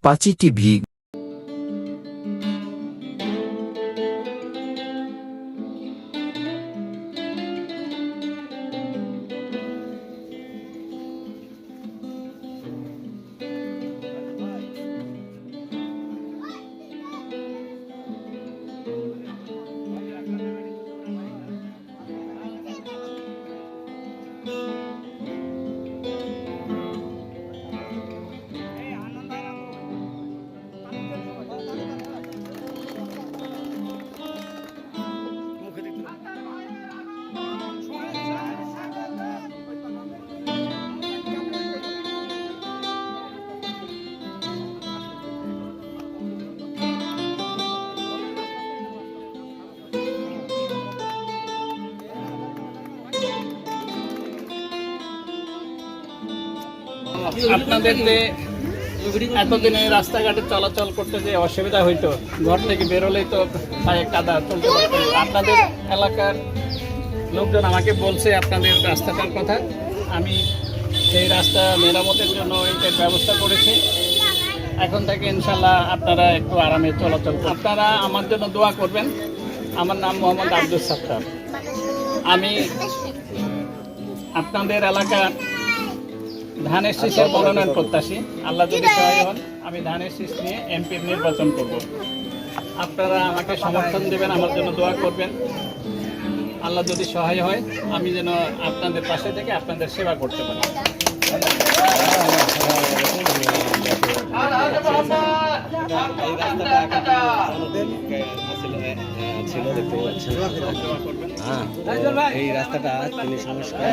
পাঁচি TV. আপনাদের যে এতদিনে রাস্তাঘাটে চলাচল করতে যে অসুবিধা হইতো, ঘর থেকে বেরোলেই তো পায়ে কাদা চলতে পারতো, আপনাদের এলাকার লোকজন আমাকে বলছে আপনাদের রাস্তাটার কথা। আমি সেই রাস্তা মেরামতের জন্য এটার ব্যবস্থা করেছি। এখন থেকে ইনশাল্লাহ আপনারা একটু আরামে চলাচল করুন। আপনারা আমার জন্য দোয়া করবেন। আমার নাম মোহাম্মদ আব্দুল সাত্তার। আমি আপনাদের এলাকার ধানের শীষের মনোনয়ন প্রত্যাশী। আল্লাহ যদি সহায় হন, আমি ধানের শীষ নিয়ে এমপির নির্বাচন করব। আপনারা আমাকে সমর্থন দেবেন, আমার জন্য দোয়া করবেন। আল্লাহ যদি সহায় হয়, আমি যেন আপনাদের পাশে থেকে আপনাদের সেবা করতে পারি। এই রাস্তাটা তিনি সংস্কার